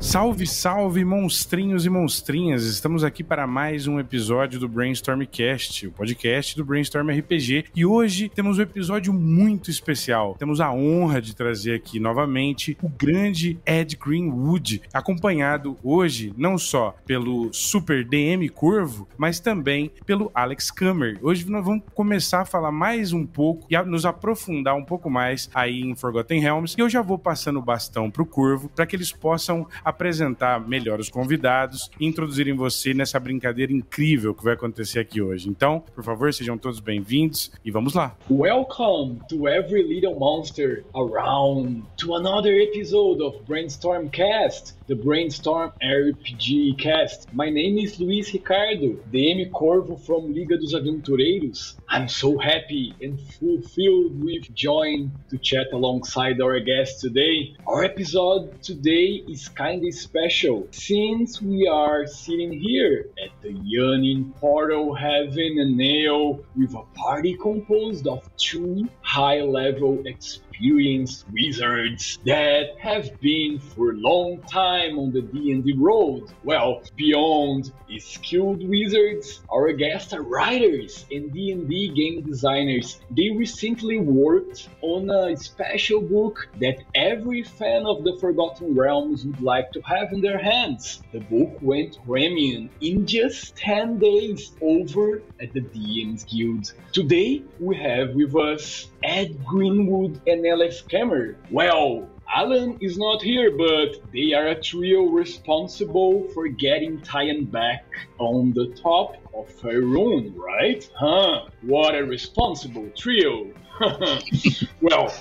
Salve, salve, monstrinhos e monstrinhas! Estamos aqui para mais um episódio do Brainstorm Cast, o podcast do Brainstorm RPG, e hoje temos um episódio muito especial. Temos a honra de trazer aqui novamente o grande Ed Greenwood, acompanhado hoje não só pelo Super DM Corvo, mas também pelo Alex Kammer. Hoje nós vamos começar a falar mais um pouco e a nos aprofundar um pouco mais aí em Forgotten Realms, e eu já vou passando o bastão pro Corvo para que eles possam apresentar melhor os convidados e introduzirem você nessa brincadeira incrível que vai acontecer aqui hoje. Então, por favor, sejam todos bem-vindos e vamos lá. Welcome to every little monster around to another episode of Brainstorm Cast, the Brainstorm RPG Cast. My name is Luís Ricardo, DM Corvo from Liga dos Aventureiros. I'm so happy and fulfilled with joy to chat alongside our guest today. Our episode today is kind of special since we are sitting here at the Yawning Portal having a ale with a party composed of two high-level experienced wizards that have been for a long time on the D&D road. Well, beyond skilled wizards, our guests are writers and D&D game designers. They recently worked on a special book that every fan of the Forgotten Realms would like to have in their hands. The book went premium in just 10 days over at the DM's Guild. Today we have with us Ed Greenwood and Alex Kammer. Well, Alan is not here, but they are a trio responsible for getting Thay back on the top of Faerun, right? What a responsible trio. Well,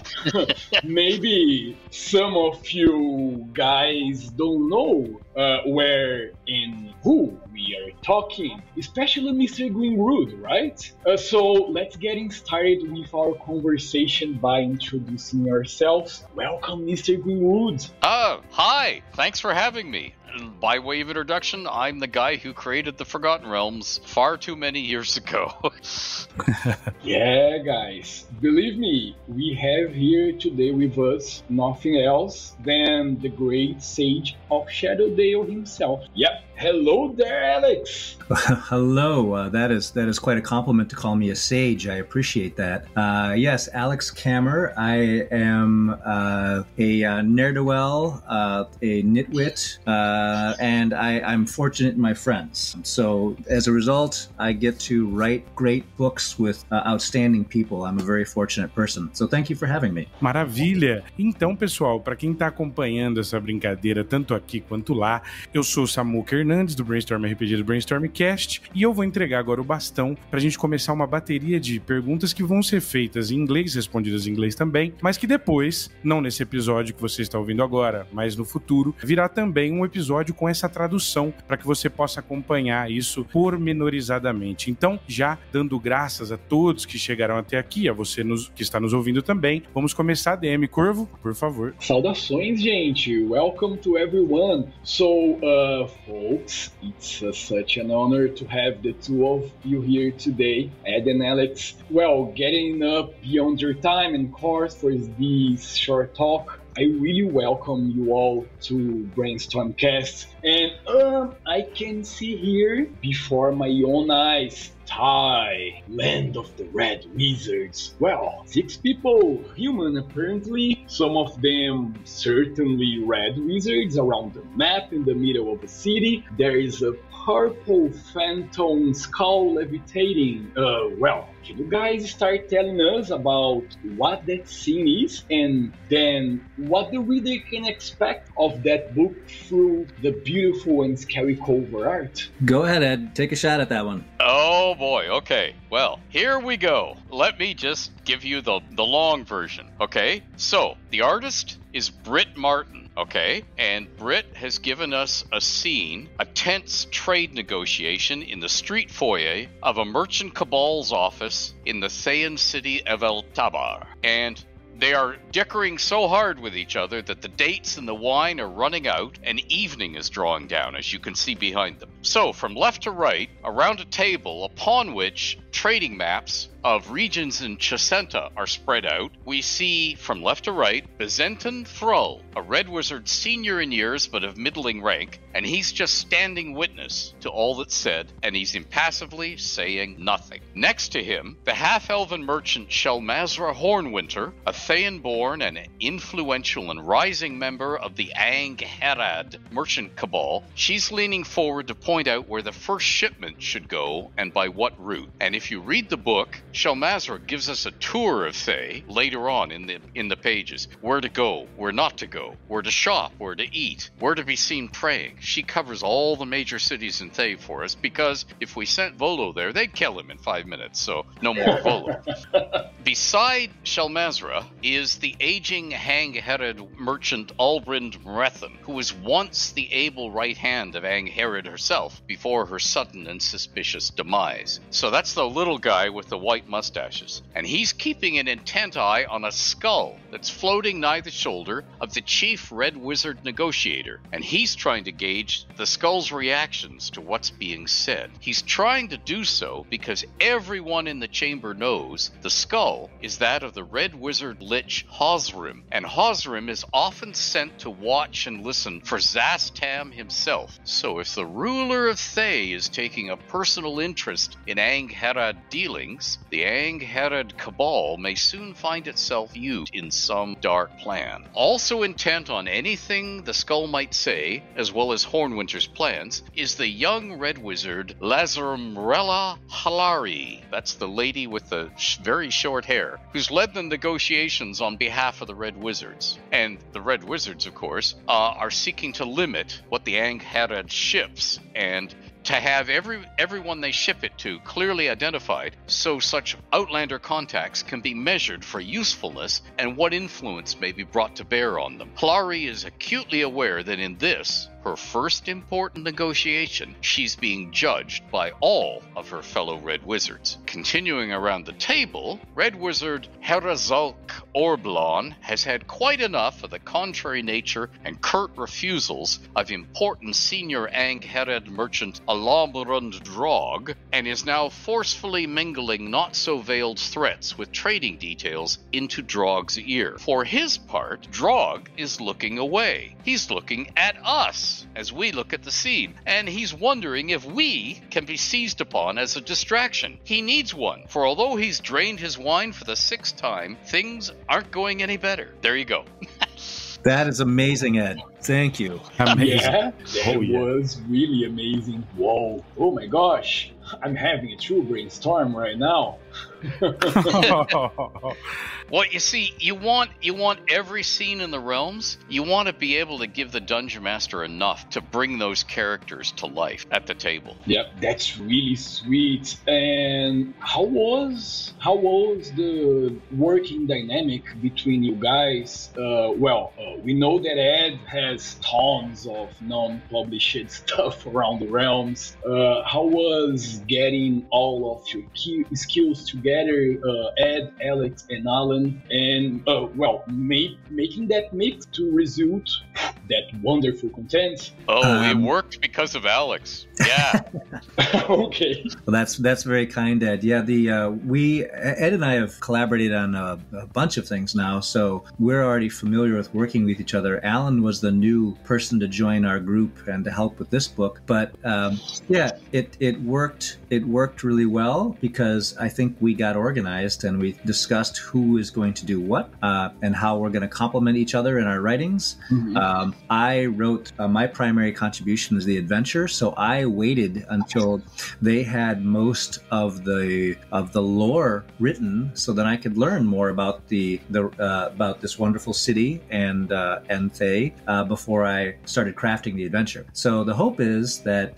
maybe some of you guys don't know where and who we are talking, especially Mr. Greenwood, right? So let's get started with our conversation by introducing ourselves. Welcome, Mr. Greenwood. Hi, thanks for having me. By way of introduction, I'm the guy who created the Forgotten Realms far too many years ago. Yeah, guys, believe me, we have here today with us nothing else than the great sage of Shadowdale himself. Yep. Hello there, Alex. Hello. That is quite a compliment to call me a sage. I appreciate that. Yes, Alex Kammer. I am a ne'er-do-well, a nitwit, and I'm fortunate in my friends. So as a result, I get to write great books with outstanding people. I'm a very fortunate person. So thank you for having me. Maravilha! Então, pessoal, para quem está acompanhando essa brincadeira tanto aqui quanto lá, eu sou o Samuel Hernandez do Brainstorm RPG do Brainstorm Cast, e eu vou entregar agora o bastão para a gente começar uma bateria de perguntas que vão ser feitas em inglês, respondidas em inglês também, mas que depois, não nesse episódio que você está ouvindo agora, mas no futuro, virá também um episódio com essa tradução para que você possa acompanhar isso pormenorizadamente. Então, já dando graças a todos que chegaram até aqui, a você que está nos ouvindo também, vamos começar. DM Corvo, por favor. Saudações, gente! Welcome to everyone! So, folks, it's such an honor to have the two of you here today, Ed and Alex. Well, getting up beyond your time and course for this short talk, I really welcome you all to Brainstorm Cast. And I can see here before my own eyes Thay, land of the red wizards. Well, 6 people, human apparently, some of them certainly red wizards around the map in the middle of a city. There is a purple phantom skull levitating. Well, can you guys start telling us about what that scene is and then what the reader can expect of that book through the beautiful and scary cover art? Go ahead, Ed. Take a shot at that one. Oh boy, okay. Well, here we go. Let me just give you the long version, okay? So, the artist is Britt Martin, okay? And Britt has given us a scene, a tense trade negotiation in the street foyer of a merchant cabal's office in the Thayan city of El Tabar. And they are dickering so hard with each other that the dates and the wine are running out and evening is drawing down, as you can see behind them. So, from left to right, around a table upon which trading maps of regions in Chesenta are spread out, we see from left to right Byzantin Thrall, a red wizard senior in years but of middling rank, and he's just standing witness to all that's said, and he's impassively saying nothing. Next to him, the half-elven merchant Shelmazra Hornwinter, a Thayan-born and influential and rising member of the Angharad merchant cabal. She's leaning forward to point out where the first shipment should go and by what route. And if you read the book, Shelmazra gives us a tour of Thay later on in the pages. Where to go, where not to go, where to shop, where to eat, where to be seen praying. She covers all the major cities in Thay for us, because if we sent Volo there, they'd kill him in 5 minutes, so no more Volo. Beside Shelmazra is the aging Angharad merchant Albrind Mrethen, who was once the able right hand of Angharad herself before her sudden and suspicious demise. So that's the little guy with the white mustaches, and he's keeping an intent eye on a skull that's floating nigh the shoulder of the chief red wizard negotiator, and he's trying to gauge the skull's reactions to what's being said. He's trying to do so because everyone in the chamber knows the skull is that of the red wizard lich Hosrim, and Hosrim is often sent to watch and listen for Szass himself. So if the ruler of Thay is taking a personal interest in Angharad dealings, the Angharad cabal may soon find itself used in some dark plan. Also intent on anything the skull might say, as well as Hornwinter's plans, is the young red wizard Lazarmrella Halari. That's the lady with the very short hair, who's led the negotiations on behalf of the red wizards. And the red wizards, of course, are seeking to limit what the Angharad ships, and to have everyone they ship it to clearly identified, so such outlander contacts can be measured for usefulness and what influence may be brought to bear on them. Halari is acutely aware that in this, her first important negotiation, she's being judged by all of her fellow red wizards. Continuing around the table, red wizard Herazalk Orblon has had quite enough of the contrary nature and curt refusals of important senior Angharad merchant Alamrund Drog, and is now forcefully mingling not-so-veiled threats with trading details into Drog's ear. For his part, Drog is looking away. He's looking at us as we look at the scene, and he's wondering if we can be seized upon as a distraction. He needs one, for although he's drained his wine for the 6th time, things aren't going any better. There you go. That is amazing, Ed. Thank you. Amazing. Yeah, that was really amazing. Whoa. Oh my gosh. I'm having a true brainstorm right now. Well, you see, you want every scene in the realms. You want to be able to give the dungeon master enough to bring those characters to life at the table. Yep, that's really sweet. And how was the working dynamic between you guys? We know that Ed has tons of non-published stuff around the realms. How was getting all of your skills together, Ed, Alex, and Alan, and making that mix to result that wonderful content? It worked because of Alex. Yeah. Okay. Well, that's very kind, Ed. Yeah, Ed and I have collaborated on a bunch of things now, so we're already familiar with working with each other. Alan was the new person to join our group and to help with this book, but it worked. It worked really well because I think we got organized and we discussed who is going to do what and how we're going to complement each other in our writings. Mm-hmm. I wrote my primary contribution was the adventure, so I waited until they had most of the lore written, so that I could learn more about about this wonderful city and Thay before I started crafting the adventure. So the hope is that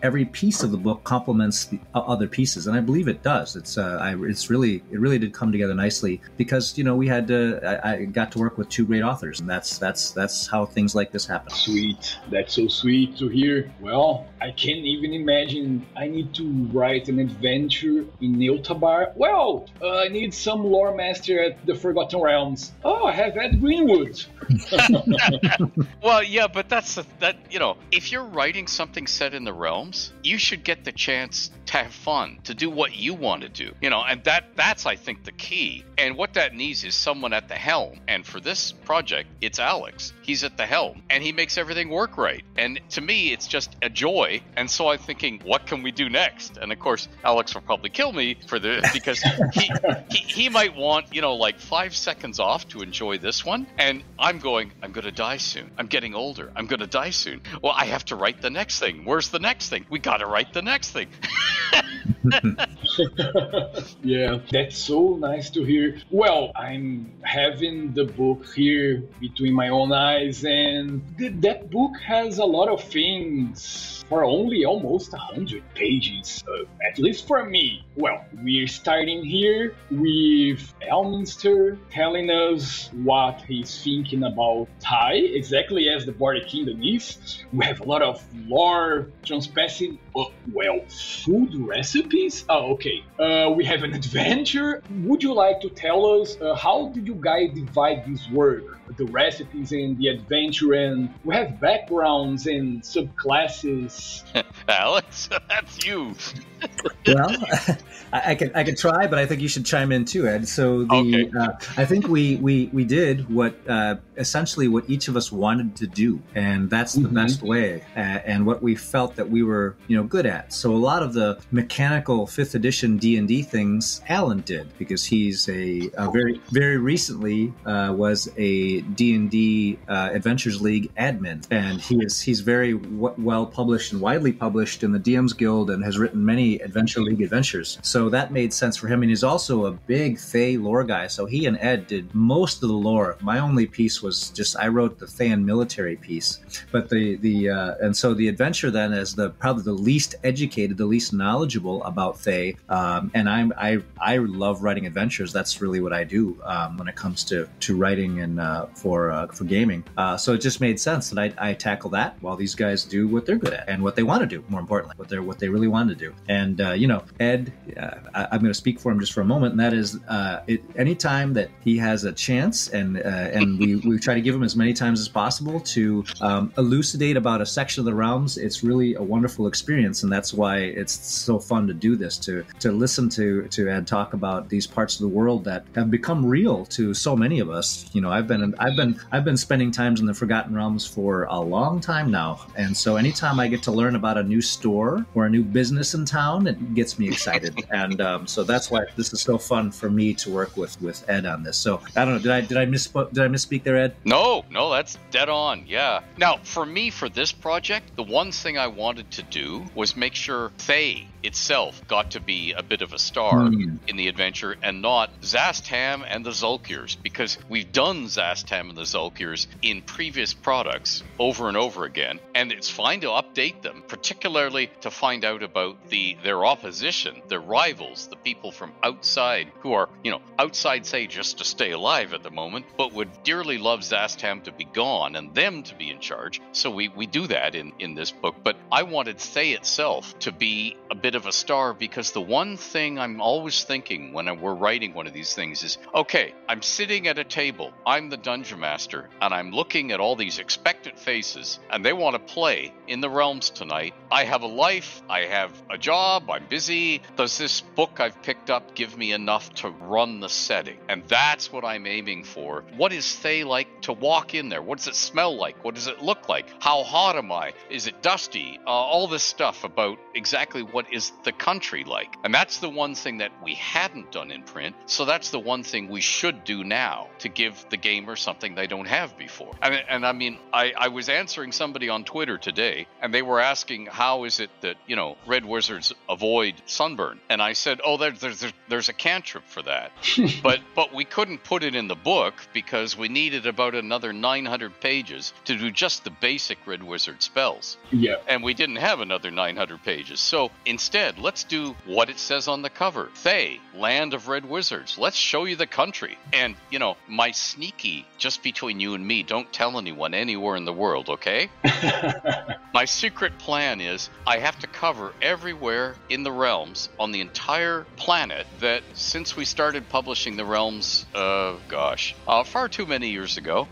every piece of the book complements the other pieces, and I believe it does. It really did come together nicely because I got to work with 2 great authors, and that's how things like this happen. Sweet. That's so sweet to hear. Well, I can't even imagine I need to write an adventure in Neutabar. Well, I need some lore master at the Forgotten Realms. Oh, I have Ed Greenwood. Well, yeah, but if you're writing something set in the realms, you should get the chance to have fun, to do what you want to do, and that's, I think, the key. And what that needs is someone at the helm. And for this project, it's Alex. He's at the helm, and he makes everything work right. And to me, it's just a joy. And so I'm thinking, what can we do next? And of course, Alex will probably kill me for this, because he might want, 5 seconds off to enjoy this one. And I'm going to die soon. I'm getting older. I'm going to die soon. Well, I have to write the next thing. Where's the next thing? We got to write the next thing. Yeah, that's so nice to hear. Well, I'm having the book here between my own eyes, and that book has a lot of things for only almost 100 pages, at least for me. Well, we're starting here with Elminster telling us what he's thinking about Thay, exactly as the Border Kingdom is. We have a lot of lore, transpassing, food recipes? Oh, okay. We have an adventure. Would you like to tell us how did you guys divide this work? The recipes and the adventure, and we have backgrounds and subclasses. Alex, that's you. Well, I could try, but I think you should chime in too, Ed. So Okay. I think we did what essentially what each of us wanted to do, and that's the best way, and what we felt that we were good at. So a lot of the mechanical 5th edition D&D things Alan did, because he's a very very recently was a D&D Adventures League admin, and he's very well published and widely published in the DMs Guild, and has written many Adventure League adventures. So that made sense for him, and he's also a big Thay lore guy. So he and Ed did most of the lore. My only piece was just I wrote the Thayan military piece, but and so the adventure then is probably the least educated, the least knowledgeable about Thay, and I love writing adventures. That's really what I do when it comes to writing and for gaming. So it just made sense that I tackle that while these guys do what they're good at and what they want to do. More importantly, what they really want to do. And Ed, I'm going to speak for him just for a moment, and that is anytime that he has a chance, and we try to give him as many times as possible to elucidate about a section of the realms. It's really a wonderful experience, and that's why it's so fun to do this, to listen to Ed talk about these parts of the world that have become real to so many of us. I've been spending times in the Forgotten Realms for a long time now, and so anytime I get to learn about a new store or a new business in town, it gets me excited. And so that's why this is so fun for me to work with Ed on this. So I don't know, did I misspeak there, Ed? No, that's dead on. Yeah. Now, for me, for this project, the one thing I wanted to do was make sure Thay itself got to be a bit of a star in the adventure, and not Szass and the Zulkirs, because we've done Szass and the Zulkirs in previous products over and over again, and it's fine to update them, particularly to find out about their opposition, their rivals, the people from outside who are, outside, say, just to stay alive at the moment, but would dearly love Szass to be gone and them to be in charge. So we do that in this book. But I wanted Thay itself to be a bit of a star, because the one thing I'm always thinking when we're writing one of these things is, okay, I'm sitting at a table, I'm the dungeon master, and I'm looking at all these expectant faces, and they want to play in the realms tonight. I have a life, I have a job, I'm busy. Does this book I've picked up give me enough to run the setting? And that's what I'm aiming for. What is Thay like to walk in there? What does it smell like? What does it look like? How hot am I? Is it dusty? All this stuff about exactly what is the country like. And that's the one thing that we hadn't done in print. So that's the one thing we should do now to give the gamer something they don't have before. And I mean, I was answering somebody on Twitter today, and they were asking, how is it that, red wizards avoid sunburn? And I said, oh, there's a cantrip for that. but we couldn't put it in the book because we needed about another 900 pages to do just the basic red wizard spells. Yeah. And we didn't have another 900 pages. So instead, let's do what it says on the cover. Thay, land of red wizards. Let's show you the country. And, my sneaky just between you and me, don't tell anyone anywhere in the world, okay? My secret plan is I have to cover everywhere in the realms on the entire planet that since we started publishing the realms, far too many years ago,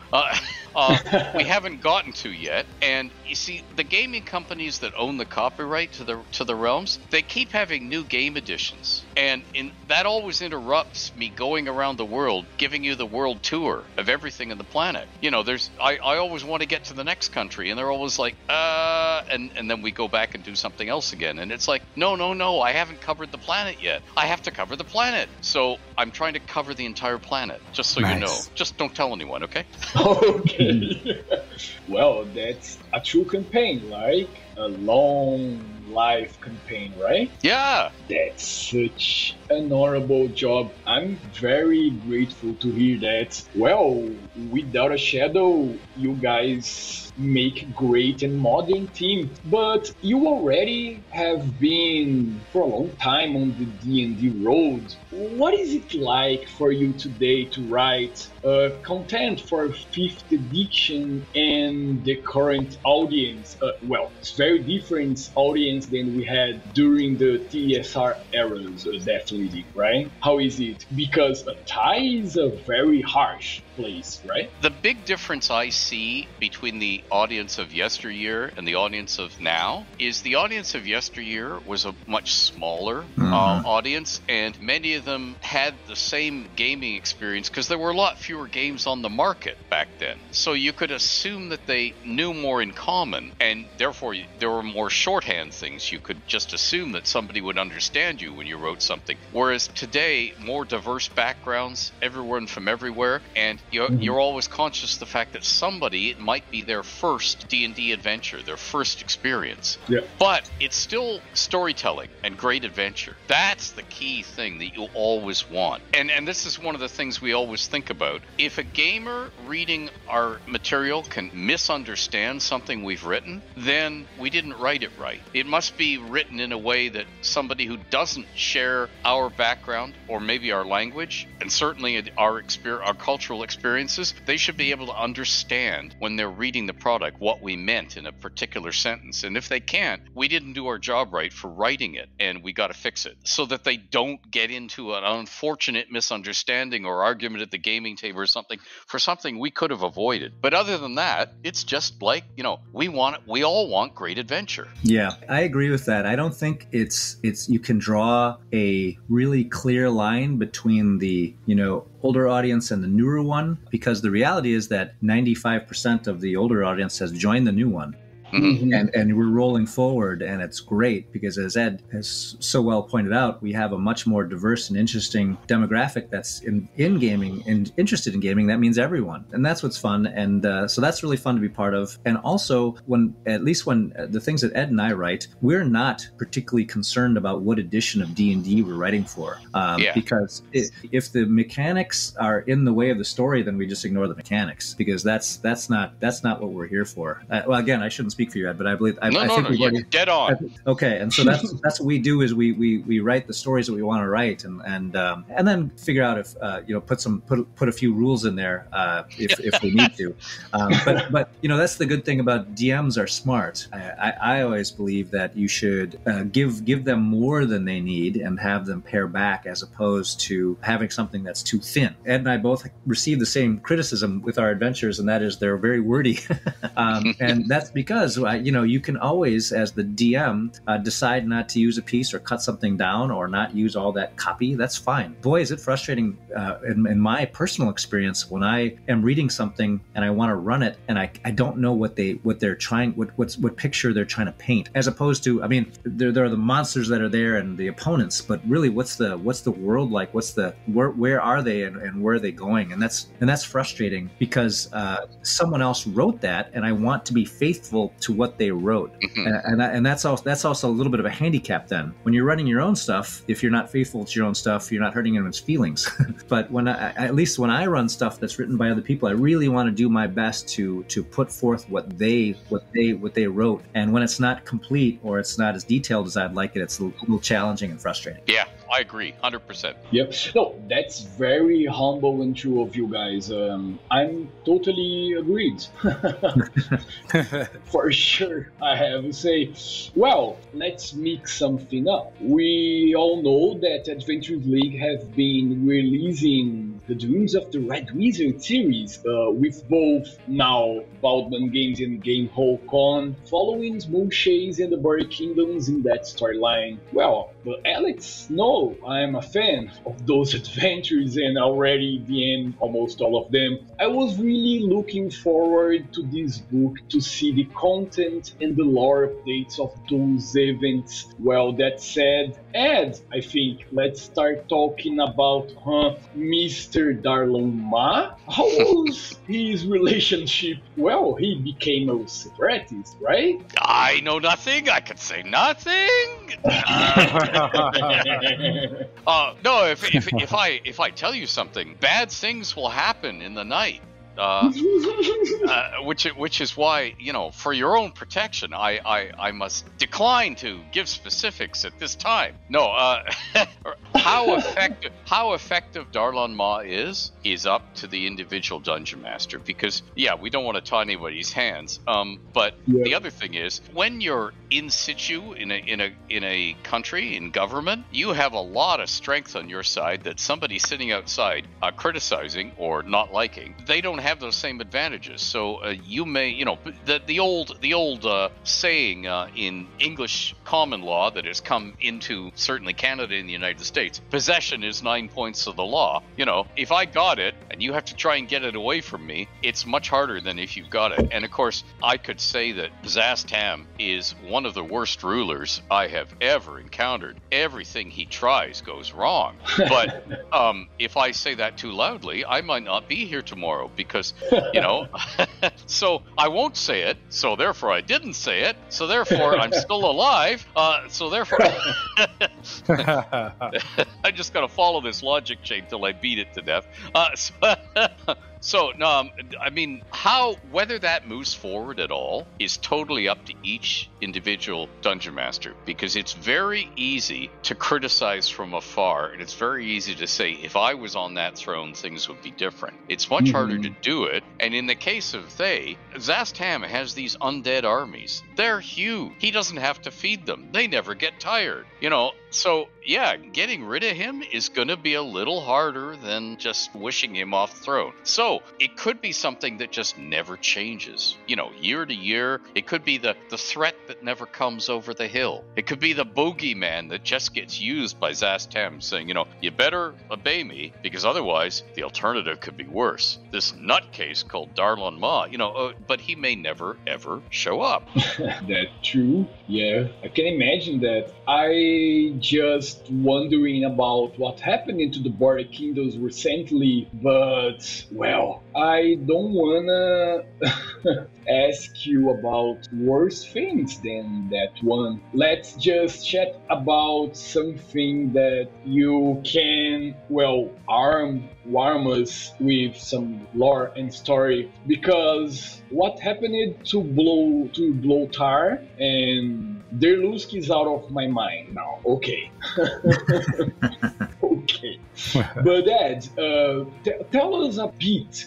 we haven't gotten to yet. And you see, the gaming companies that own the copyright to the realms, they keep having new game editions, and that always interrupts me going around the world, giving you the world tour of everything in the planet. You know, I always want to get to the next country, and they're always like, and then we go back and do something else again, and it's like, no, I haven't covered the planet yet. I have to cover the planet, so I'm trying to cover the entire planet. Just so you know, just don't tell anyone, okay? Okay. Well, that's a true campaign, like a long life campaign, right? Yeah. That's such an honorable job. I'm very grateful to hear that. Well, without a shadow, you guys make great and modern team, but you already have been for a long time on the D&D road. What is it like for you today to write content for 5th edition and the current audience? Well, it's very different audience than we had during the TSR eras, definitely, right? How is it? Because Thay is a very harsh place, right? The big difference I see between the audience of yesteryear and the audience of now is the audience of yesteryear was a much smaller audience, and many of them had the same gaming experience because there were a lot fewer games on the market back then. So you could assume that they knew more in common, and therefore there were more shorthand things. You could just assume that somebody would understand you when you wrote something. Whereas today, more diverse backgrounds, everyone from everywhere, and you're always conscious of the fact that somebody, it might be their first D&D adventure, their first experience. Yeah. But it's still storytelling and great adventure. That's the key thing that you always want. And this is one of the things we always think about. If a gamer reading our material can misunderstand something we've written, then we didn't write it right. It must be written in a way that somebody who doesn't share our background or maybe our language, and certainly our cultural experiences, they should be able to understand when they're reading the product what we meant in a particular sentence. And if they can't, we didn't do our job right for writing it, and we got to fix it so that they don't get into an unfortunate misunderstanding or argument at the gaming table or something for something we could have avoided. But other than that, it's just like, we all want great adventure. Yeah, I agree with that. I don't think it's you can draw a really clear line between the, older audience and the newer one, because the reality is that 95% of the older audience has joined the new one. Mm-hmm. And we're rolling forward, and it's great because, as Ed has so well pointed out, we have a much more diverse and interesting demographic that's in gaming and interested in gaming. That means everyone, and that's what's fun. And so that's really fun to be part of. And also, when the things that Ed and I write, we're not particularly concerned about what edition of D&D we're writing for, because if the mechanics are in the way of the story, then we just ignore the mechanics, because that's not what we're here for. Well, again, I shouldn't speak for you, Ed, but I believe I think you're dead on. Okay, and so that's what we do is we write the stories that we want to write, and then figure out if put a few rules in there if we need to. But that's the good thing about DMs are smart. I always believe that you should give them more than they need and have them pare back, as opposed to having something that's too thin. Ed and I both receive the same criticism with our adventures, and that is they're very wordy, and that's because you can always, as the DM, decide not to use a piece or cut something down or not use all that copy. That's fine. Boy, is it frustrating in my personal experience when I am reading something and I want to run it and I don't know what picture they're trying to paint. As opposed to, there are the monsters that are there and the opponents, but really, what's the world like? Where are they and where are they going? And that's frustrating because someone else wrote that, and I want to be faithful to what they wrote. Mm-hmm. And that's also a little bit of a handicap then. When you're writing your own stuff, if you're not faithful to your own stuff, you're not hurting anyone's feelings. But at least when I run stuff that's written by other people, I really want to do my best to put forth what they wrote. And when it's not complete or it's not as detailed as I'd like it, it's a little challenging and frustrating. Yeah, I agree, 100%. Yep. No, that's very humble and true of you guys. I'm totally agreed. For sure, I have to say. Well, let's mix something up. We all know that Adventures League have been releasing the Dreams of the Red Wizard series with both now Baldman Games and Game Con following Smooth Shades and the Border Kingdoms in that storyline. Well, but Alex, no, I'm a fan of those adventures and already DM'd almost all of them. I was really looking forward to this book to see the content and the lore updates of those events. Well, that said, Ed, I think let's start talking about Mr. Darlon Ma. How was his relationship? Well, he became a separatist, right? I know nothing. I could say nothing. No, if I tell you something, bad things will happen in the night. Which is why, for your own protection, I must decline to give specifics at this time. No, how effective Darlon Ma is up to the individual dungeon master, because we don't want to tie anybody's hands. But the other thing is, when you're in situ in a country, in government, you have a lot of strength on your side that somebody sitting outside criticizing or not liking, they don't have those same advantages. So you may, the old saying in English common law that has come into certainly Canada and the United States, possession is 9 points of the law. If I got it and you have to try and get it away from me, it's much harder than if you've got it. And of course, I could say that Szass is one of the worst rulers I have ever encountered. Everything he tries goes wrong. But if I say that too loudly, I might not be here tomorrow because, so I won't say it. So therefore I didn't say it. So therefore I'm still alive. So therefore I just got to follow this logic chain till I beat it to death. So, no, I mean, whether that moves forward at all is totally up to each individual dungeon master, because it's very easy to criticize from afar, and it's very easy to say, if I was on that throne, things would be different. It's much harder to do it, and in the case of Thay, Szass has these undead armies. They're huge. He doesn't have to feed them. They never get tired, So, getting rid of him is going to be a little harder than just wishing him off the throne. So, it could be something that just never changes. Year to year. It could be the threat that never comes over the hill. It could be the bogeyman that just gets used by Szass saying, you better obey me, because otherwise the alternative could be worse. This nutcase called Darlon Ma, but he may never, ever show up. That's true. Yeah, I can imagine that. I just wondering about what happened to the Border Kingdoms recently, but, well, I don't wanna ask you about worse things than that one. Let's just chat about something that you can, warm us with some lore and story, because what happened to Blotar and Derlusk is out of my mind now. Okay. Okay. But Ed, tell us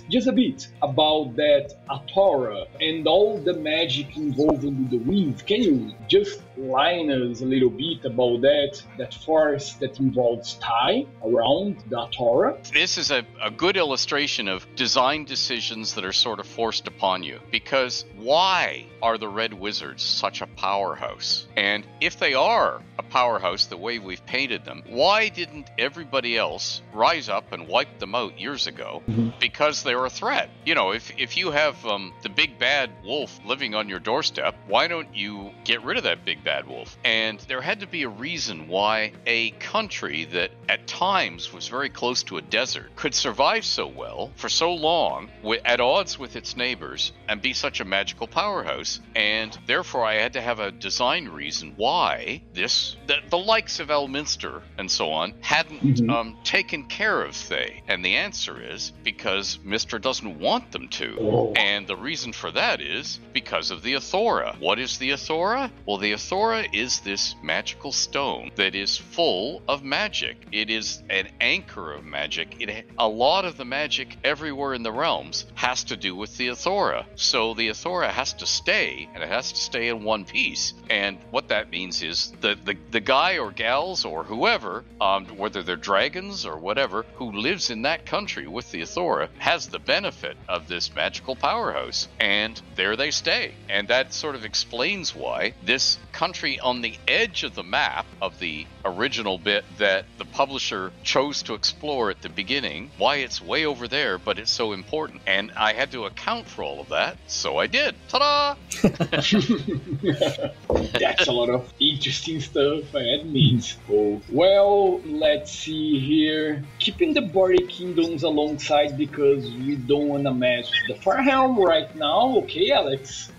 just a bit about that Atora and all the magic involved in the weave. Can you just line us a little bit about that force that involves Thay around the Atora? This is a good illustration of design decisions that are sort of forced upon you, because why are the Red Wizards such a powerhouse? And if they are a powerhouse the way we've painted them, why didn't everybody else rise up and wipe them out years ago? Because they're a threat. If you have the big bad wolf living on your doorstep, why don't you get rid of that big bad wolf? And there had to be a reason why a country that at times was very close to a desert could survive so well for so long at odds with its neighbors and be such a magical powerhouse. And therefore I had to have a design reason why the likes of Elminster and so on hadn't taken care of Thay. And the answer is because Mr. doesn't want them to. And the reason for that is because of the Athora. What is the Athora? Well, the Athora Ithora is this magical stone that is full of magic. It is an anchor of magic. A lot of the magic everywhere in the realms has to do with the Ithora. So the Ithora has to stay, and it has to stay in one piece. And what that means is the guy or gals or whoever, whether they're dragons or whatever, who lives in that country with the Ithora has the benefit of this magical powerhouse. And there they stay. And that sort of explains why this country on the edge of the map of the original bit that the publisher chose to explore at the beginning, why it's way over there, but it's so important. And I had to account for all of that, so I did. Ta-da! That's a lot of interesting stuff, I admit. Oh, well, let's see here. Keeping the Bardic Kingdoms alongside because we don't want to mess with the Farhelm right now, okay, Alex?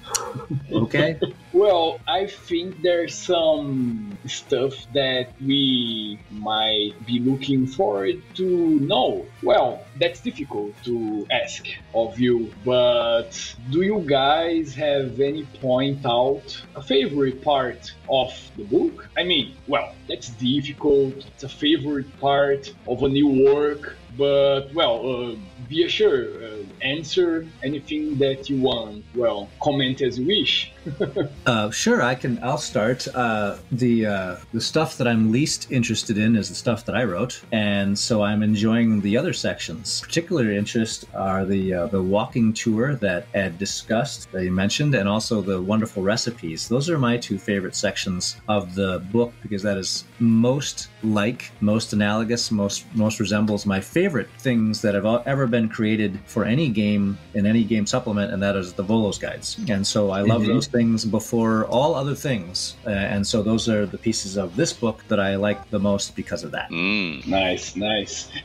Okay. Well, I think there's some stuff that we might be looking forward to know. Well, that's difficult to ask of you, but do you guys have any point out a favorite part of the book? I mean, well, that's difficult. It's a favorite part of a new work. But, well, be assured, answer anything that you want. Well, comment as you wish. Sure, I'll start. The stuff that I'm least interested in is the stuff that I wrote, and so I'm enjoying the other sections. Particular interest are the walking tour that Ed discussed, that he mentioned, and also the wonderful recipes. Those are my two favorite sections of the book because that is most analogous, most resembles my favorite things that have ever been created for any game in any game supplement, and that is the Volos guides. And so I love those things before all other things, and so those are the pieces of this book that I like the most because of that. Nice.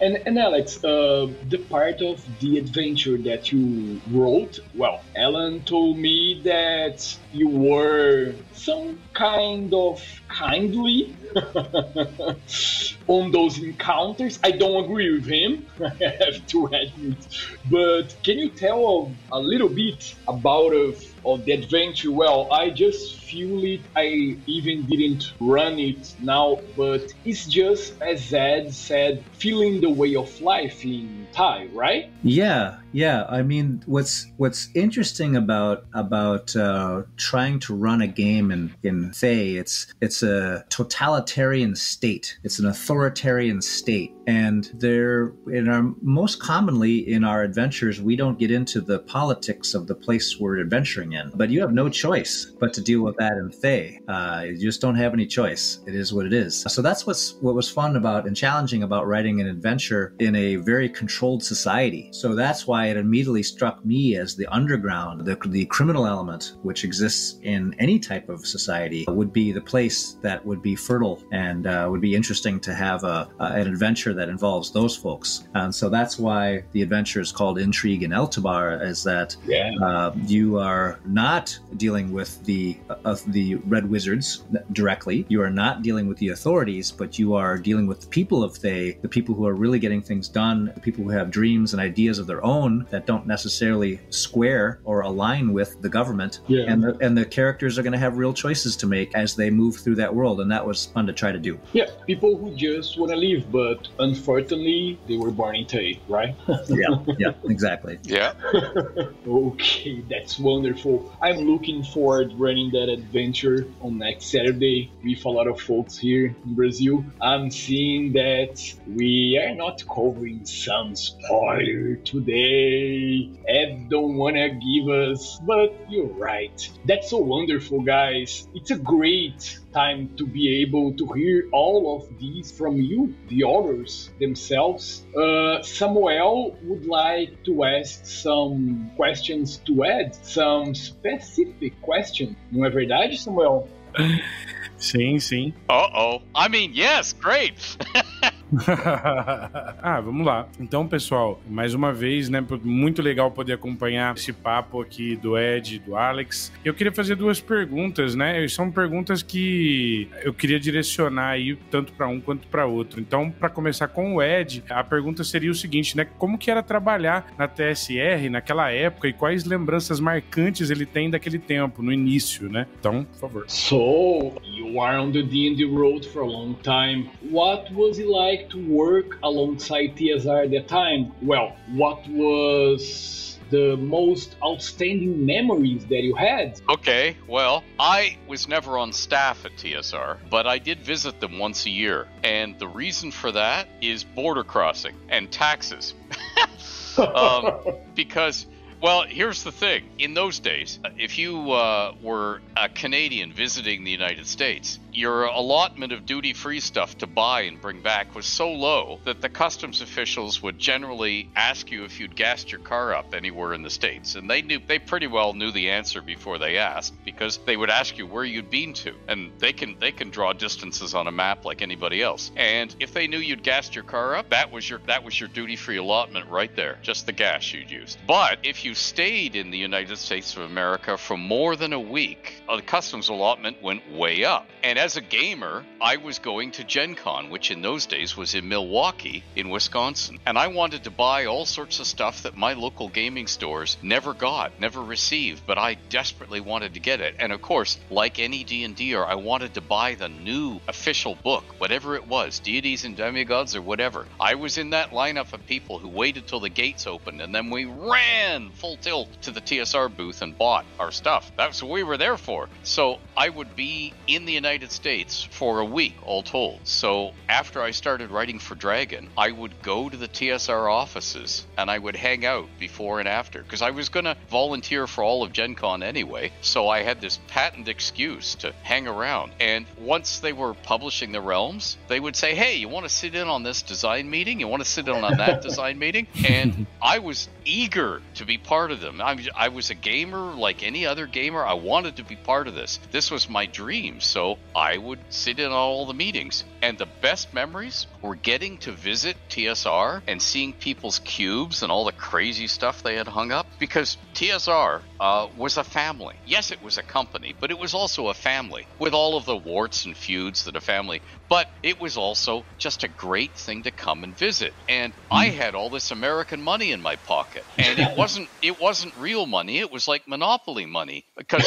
And Alex, the part of the adventure that you wrote, well, Alan told me that you were some kind of kindly on those encounters. I don't agree with him, I have to admit. But can you tell a little bit about of the adventure? Well, I just feel it. I even didn't run it now, but it's just, as Ed said, feeling the way of life in Thay, right? Yeah. I mean, what's interesting about trying to run a game in Thay, it's a totalitarian state. It's an authoritarian state, and most commonly in our adventures, we don't get into the politics of the place we're adventuring in. But you have no choice but to deal with that in Thay. You just don't have any choice. It is what it is. So that's what was fun about and challenging about writing an adventure in a very controlled society. So that's why it immediately struck me as the underground, the criminal element, which exists in any type of society, would be the place that would be fertile and would be interesting to have an adventure that involves those folks. And so that's why the adventure is called Intrigue in Eltabar, is that you are not dealing with the Red Wizards directly. You are not dealing with the authorities, but you are dealing with the people of Thay, the people who are really getting things done, the people who have dreams and ideas of their own that don't necessarily square or align with the government. And the characters are going to have real choices to make as they move through that world, and that was fun to try to do. Yeah, people who just want to live, but unfortunately they were born in Thay, right? yeah, exactly. Yeah. Okay, that's wonderful. I'm looking forward to running that adventure on next Saturday with a lot of folks here in Brazil. I'm seeing that we are not covering some spoiler today. Ed don't want to give us, but you're right. That's so wonderful, guys. It's a great time to be able to hear all of these from you, the authors themselves. Samuel would like to ask some questions to Ed, some specific questions. Não é verdade, Samuel? Sim. I mean, yes, great. Vamos lá. Então, pessoal, mais uma vez, né, muito legal poder acompanhar esse papo aqui do Ed e do Alex. Eu queria fazer duas perguntas, né? São perguntas que eu queria direcionar aí tanto para um quanto para outro. Então, para começar com o Ed, a pergunta seria o seguinte, né? Como que era trabalhar na TSR naquela época e quais lembranças marcantes ele tem daquele tempo, no início, né? Então, por favor. So, you are on the D&D road for a long time. What was it like to work alongside TSR at that time? Well, what was the most outstanding memories that you had? Okay, well, I was never on staff at TSR, but I did visit them once a year. And the reason for that is border crossing and taxes. Because... Well, here's the thing. In those days, if you were a Canadian visiting the United States, your allotment of duty-free stuff to buy and bring back was so low that the customs officials would generally ask you if you'd gassed your car up anywhere in the States. And they pretty well knew the answer before they asked, because they would ask you where you'd been to. And they can draw distances on a map like anybody else. And if they knew you'd gassed your car up, that was your duty-free allotment right there, just the gas you'd used. But if you stayed in the United States of America for more than a week, the customs allotment went way up. And as a gamer, I was going to Gen Con, which in those days was in Milwaukee, in Wisconsin. And I wanted to buy all sorts of stuff that my local gaming stores never received, but I desperately wanted to get it. And of course, like any D&D'er, I wanted to buy the new official book, whatever it was, Deities and Demigods or whatever. I was in that lineup of people who waited till the gates opened, and then we ran full tilt to the TSR booth and bought our stuff. That's what we were there for. So I would be in the United States for a week, all told. So after I started writing for Dragon, I would go to the TSR offices and I would hang out before and after, because I was going to volunteer for all of Gen Con anyway. So I had this patent excuse to hang around. And once they were publishing the realms, they would say, hey, you want to sit in on this design meeting? You want to sit in on that design meeting? And I was eager to be part of them. I was a gamer like any other gamer. I wanted to be part of this. This was my dream. So I would sit in on all the meetings. And the best memories were getting to visit TSR and seeing people's cubes and all the crazy stuff they had hung up. Because TSR was a family. Yes, it was a company, but it was also a family with all of the warts and feuds that a family. But it was also just a great thing to come and visit. And I had all this American money in my pocket. And it wasn't real money. It was like Monopoly money. Because,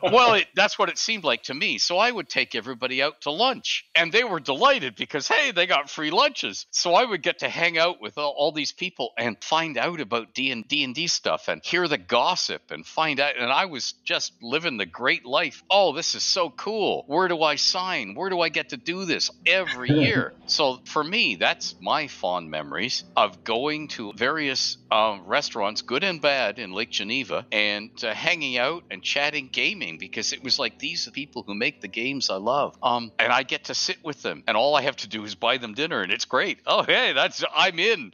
well, that's what it seemed like to me. So I would take everybody out to lunch. And they were delighted because, hey, they got free lunches. So I would get to hang out with all these people and find out about D&D stuff and hear the gossip and find out. And I was just living the great life. Oh, this is so cool. Where do I sign? Where do I get to do this every year? So for me, that's my fond memories of going to various restaurants, good and bad, in Lake Geneva, and hanging out and chatting gaming, because it was like, these are the people who make the games I love. And I get to sit with them, and all I have to do is buy them dinner, and it's great. Oh, hey, I'm in.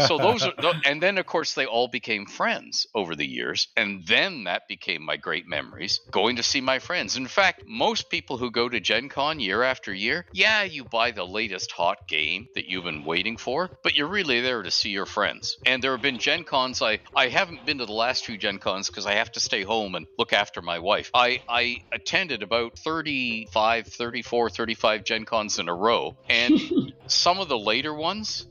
So those are, and then of course they all became friends over the years, and then that became my great memories, going to see my friends. In fact, most people who go to Gen Con year after year, yeah, you buy the latest hot game that you've been waiting for, but you're really there to see your friends. And there have been Gen Cons, I haven't been to the last few Gen Cons because I have to stay home and look after my wife. I attended about 35 Gen Cons in a row, and some of the later ones,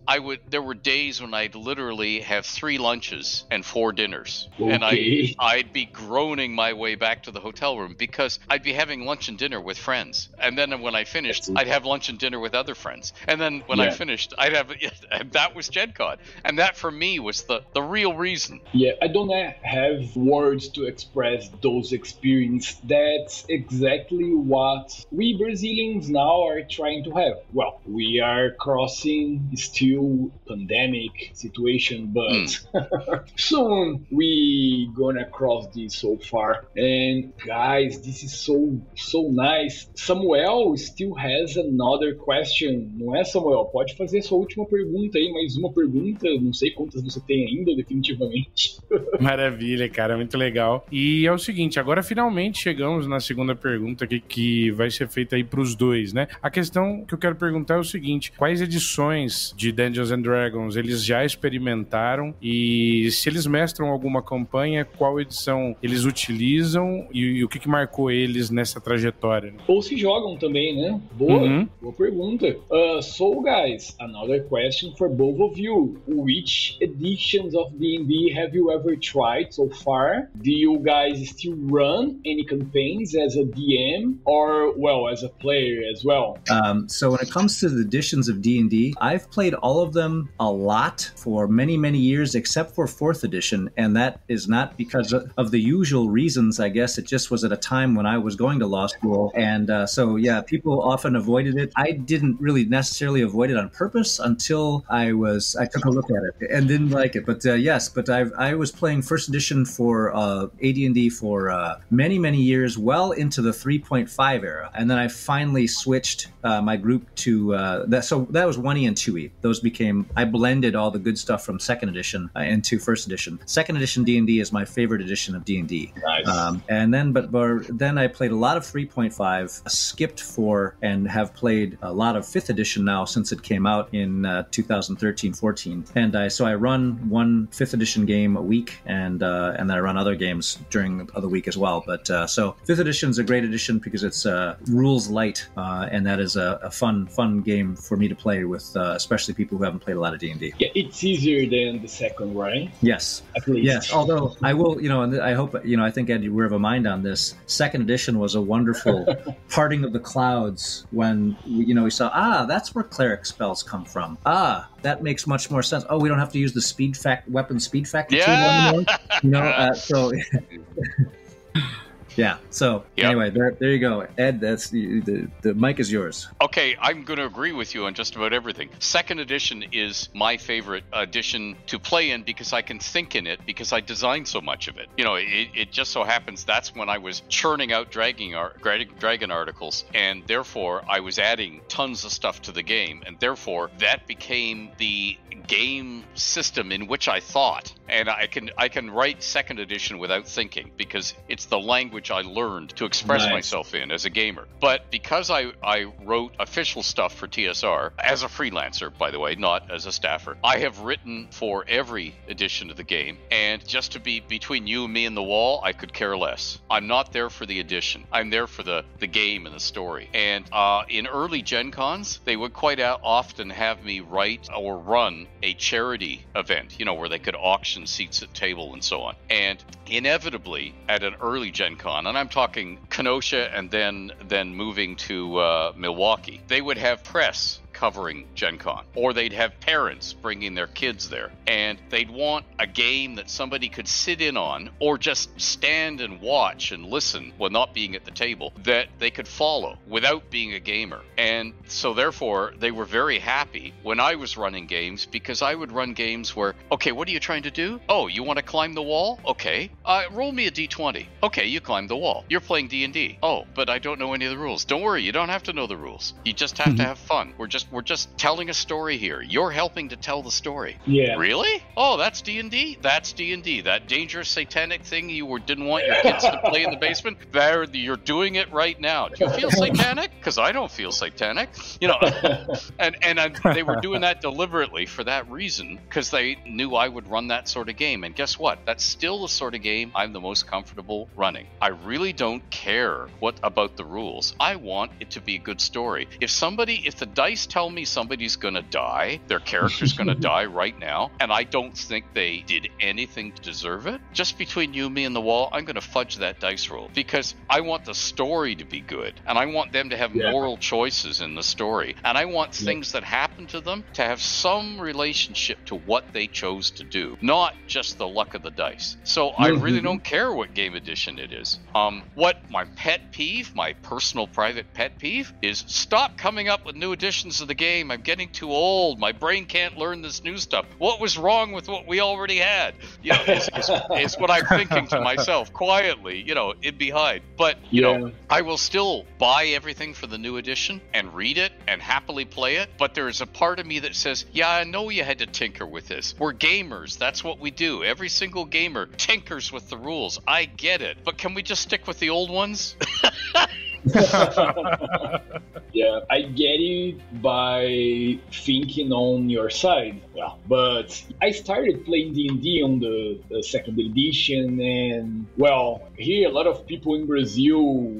there were days when I'd literally have 3 lunches and 4 dinners. Okay. And I'd be groaning my way back to the hotel room because I'd be having lunch and dinner with friends. And then when I finished, I'd have lunch and dinner with other friends. And then when I finished, that was Gen Con. And that for me was the real reason. Yeah, I don't have words to express those experiences. That's exactly what we Brazilians now are trying to have. Well, we are are crossing still pandemic situation, but soon we gonna cross this so far. And guys, this is so nice. Samuel still has another question, não é, Samuel? Pode fazer sua última pergunta aí, mais uma pergunta, não sei quantas você tem ainda, definitivamente. Maravilha, cara, muito legal. E é o seguinte, agora finalmente chegamos na segunda pergunta que vai ser feita aí pros dois, né? A questão que eu quero perguntar é o seguinte: quais edições de Dungeons and Dragons eles já experimentaram e se eles mestram alguma campanha, qual edição eles utilizam e o que marcou eles nessa trajetória? Ou se jogam também, né? Boa pergunta. So guys, another question for both of you. Which editions of D&D have you ever tried so far? Do you guys still run any campaigns as a DM or, well, as a player as well? So when it comes to the editions of D&D, I've played all of them a lot for many, many years, except for 4th edition, and that is not because of the usual reasons, I guess. It just was at a time when I was going to law school, and so yeah, people often avoided it. I didn't really necessarily avoid it on purpose until I took a look at it and didn't like it. But yes, but I was playing 1st edition for AD&D for many, many years, well into the 3.5 era, and then I finally switched my group to that. So that was 1E and 2E. Those became, I blended all the good stuff from 2nd edition into 1st edition. 2nd edition D&D is my favorite edition of D&D. Nice. And then, but then I played a lot of 3.5, skipped 4, and have played a lot of 5th edition now since it came out in 2013-14. And so I run one 5th edition game a week, and then I run other games during the other week as well. But so 5th edition is a great edition because it's rules light, and that is a fun game for me to play with, especially people who haven't played a lot of D&D. Yeah, it's easier than the second, right? Yes. At least. Yes, although I will, and I hope, I think, Ed, we're of a mind on this. 2nd edition was a wonderful parting of the clouds when, we saw, that's where cleric spells come from. That makes much more sense. Oh, we don't have to use the weapon speed factor tool anymore. So... Yeah. So anyway, there you go, Ed. That's the mic is yours. Okay, I'm going to agree with you on just about everything. 2nd edition is my favorite edition to play in because I can think in it because I designed so much of it. It just so happens that's when I was churning out dragon articles, and therefore I was adding tons of stuff to the game, and therefore that became the game system in which I thought. And I can write 2nd edition without thinking because it's the language I learned to express myself in as a gamer. But because I wrote official stuff for TSR as a freelancer, by the way, not as a staffer, I have written for every edition of the game. And just to be between you and me and the wall, I could care less. I'm not there for the edition. I'm there for the game and the story. And in early Gen Cons, they would quite often have me write or run a charity event, where they could auction seats at table and so on. And inevitably, at an early Gen Con, and I'm talking Kenosha and then moving to Milwaukee, they would have press covering Gen Con, or they'd have parents bringing their kids there, and they'd want a game that somebody could sit in on or just stand and watch and listen while not being at the table, that they could follow without being a gamer. And so therefore they were very happy when I was running games, because I would run games where, okay, what are you trying to do? Oh, you want to climb the wall? Okay, roll me a d20. Okay, you climb the wall. You're playing D&D. Oh, but I don't know any of the rules. Don't worry, you don't have to know the rules. You just have to have fun. We're just telling a story here. You're helping to tell the story. Yeah. Really? Oh, that's D&D? That's D&D. That dangerous satanic thing you didn't want your kids to play in the basement? You're doing it right now. Do you feel satanic? Because I don't feel satanic. And they were doing that deliberately for that reason, because they knew I would run that sort of game. And guess what? That's still the sort of game I'm the most comfortable running. I really don't care about the rules. I want it to be a good story. If the dice tell me somebody's gonna die, their character's gonna die right now, and I don't think they did anything to deserve it, just between you, me, and the wall, I'm gonna fudge that dice roll, because I want the story to be good, and I want them to have moral choices in the story, and I want things that happen to them to have some relationship to what they chose to do, not just the luck of the dice. So I really don't care what game edition it is. What my pet peeve, my personal private pet peeve, is stop coming up with new editions of the game. I'm getting too old. My brain can't learn this new stuff. What was wrong with what we already had? You know, is what I'm thinking to myself quietly, you know, in behind. But, you know, I will still buy everything for the new edition and read it and happily play it. But there's a part of me that says, yeah, I know you had to tinker with this. We're gamers. That's what we do. Every single gamer tinkers with the rules. I get it. But can we just stick with the old ones? Yeah, I get it by thinking on your side. Well, but I started playing D&D on the second edition, and well, here a lot of people in Brazil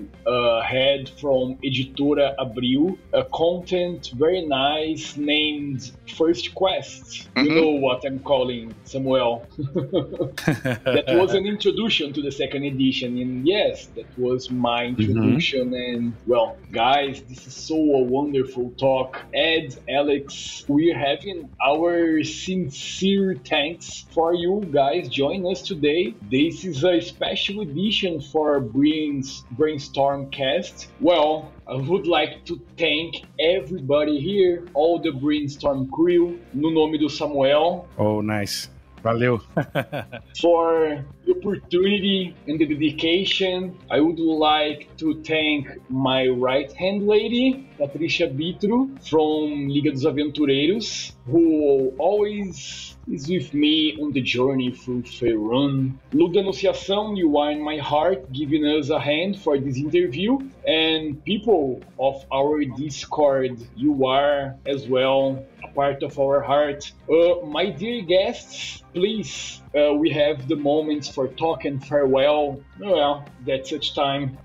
had from Editora Abril a content very nice named First Quest. You know what I'm calling, Samuel. That was an introduction to the second edition, and yes, that was my introduction. And well, guys, this is so a wonderful talk. Ed, Alex, we're having our sincere thanks for you guys joining us today. This is a special edition for Brainstorm Cast. Well, I would like to thank everybody here, all the Brainstorm crew, no nome do Samuel. Oh, nice. Valeu. For the opportunity and the dedication, I would like to thank my right-hand lady, Patrícia Bitro, from Liga dos Aventureiros, who always is with me on the journey through Faerun. Luda Anunciação, you are in my heart, giving us a hand for this interview. And people of our Discord, you are as well a part of our heart. My dear guests, please, we have the moments for talk and farewell. Well, that's such time.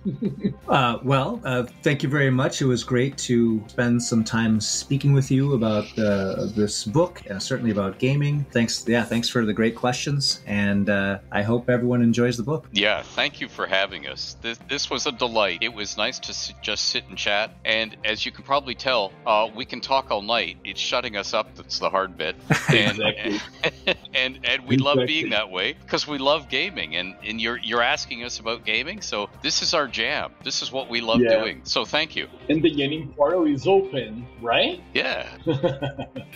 Thank you very much. It was great to spend some time speaking with you about this book, certainly about gaming. Thanks for the great questions, and I hope everyone enjoys the book. Yeah, thank you for having us. This was a delight. It was nice to just sit and chat, and as you can probably tell, we can talk all night. It's shutting us up that's the hard bit. Exactly. And we love being that way because we love gaming, and you're asking us about gaming, so this is our jam. This is what we love doing. So thank you. And the gaming portal is open, right? Yeah.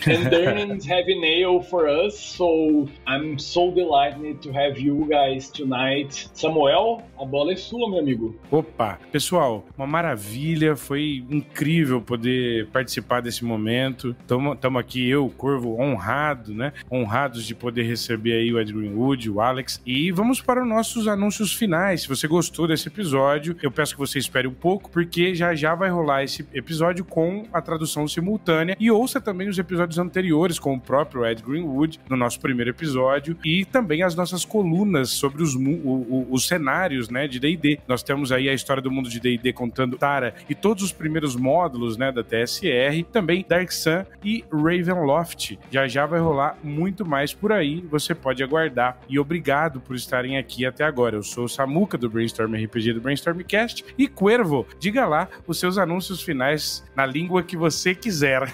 And Dernan's having nail for us, so I'm so delighted to have you guys tonight. Samuel, a bola é sua, meu amigo. Opa, pessoal, uma maravilha, foi incrível poder participar desse momento. Estamos aqui, eu, Corvo, honrado, né? Honrados de poder receber aí o Ed Greenwood, o Alex, e vamos para os nossos anúncios finais. Se você gostou desse episódio, eu peço que você espere um pouco, porque já vai rolar esse episódio com a tradução simultânea, e ouça também os episódios anteriores com o próprio Ed Greenwood, no nosso primeiro episódio, e também as nossas colunas sobre os cenários, né, de D&D. Nós temos aí a história do mundo de D&D contando Tara e todos os primeiros módulos, né, da TSR, também Dark Sun e Ravenloft. Já vai rolar muito mais por aí, você pode aguardar. E obrigado por estarem aqui até agora. Eu sou o Samuca do Brainstorm RPG do Brainstorm Cast, e Corvo, diga lá os seus anúncios finais na língua que você quiser.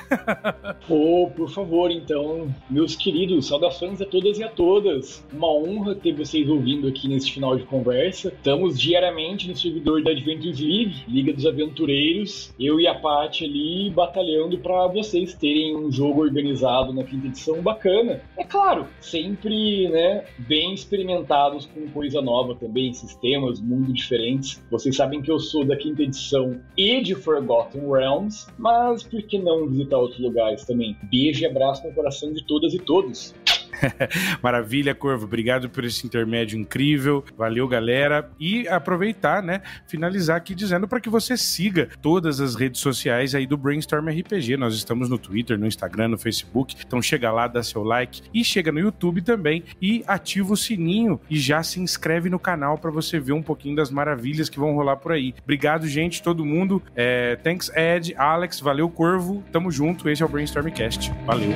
Por favor, então, meus queridos, saudações a todas e a todas. Uma honra ter vocês ouvindo aqui nesse final de conversa. Estamos diariamente no servidor da Adventures League, Liga dos Aventureiros, eu e a Paty ali batalhando para vocês terem um jogo organizado na quinta edição bacana. É claro, sempre, né, bem experimentados com coisa nova também, sistemas, mundo diferentes. Vocês sabem que eu sou da quinta edição e de Forgotten Realms, mas por que não visitar outros lugares também? Beijo e abraço no coração de todas e todos. Maravilha, Corvo, obrigado por esse intermédio incrível, valeu, galera, e aproveitar, né, finalizar aqui dizendo para que você siga todas as redes sociais aí do Brainstorm RPG. Nós estamos no Twitter, no Instagram, no Facebook, então chega lá, dá seu like e chega no YouTube também e ativa o sininho e já se inscreve no canal para você ver um pouquinho das maravilhas que vão rolar por aí. Obrigado, gente, todo mundo, thanks Ed, Alex, valeu, Corvo, tamo junto, esse é o Brainstorm Cast, valeu.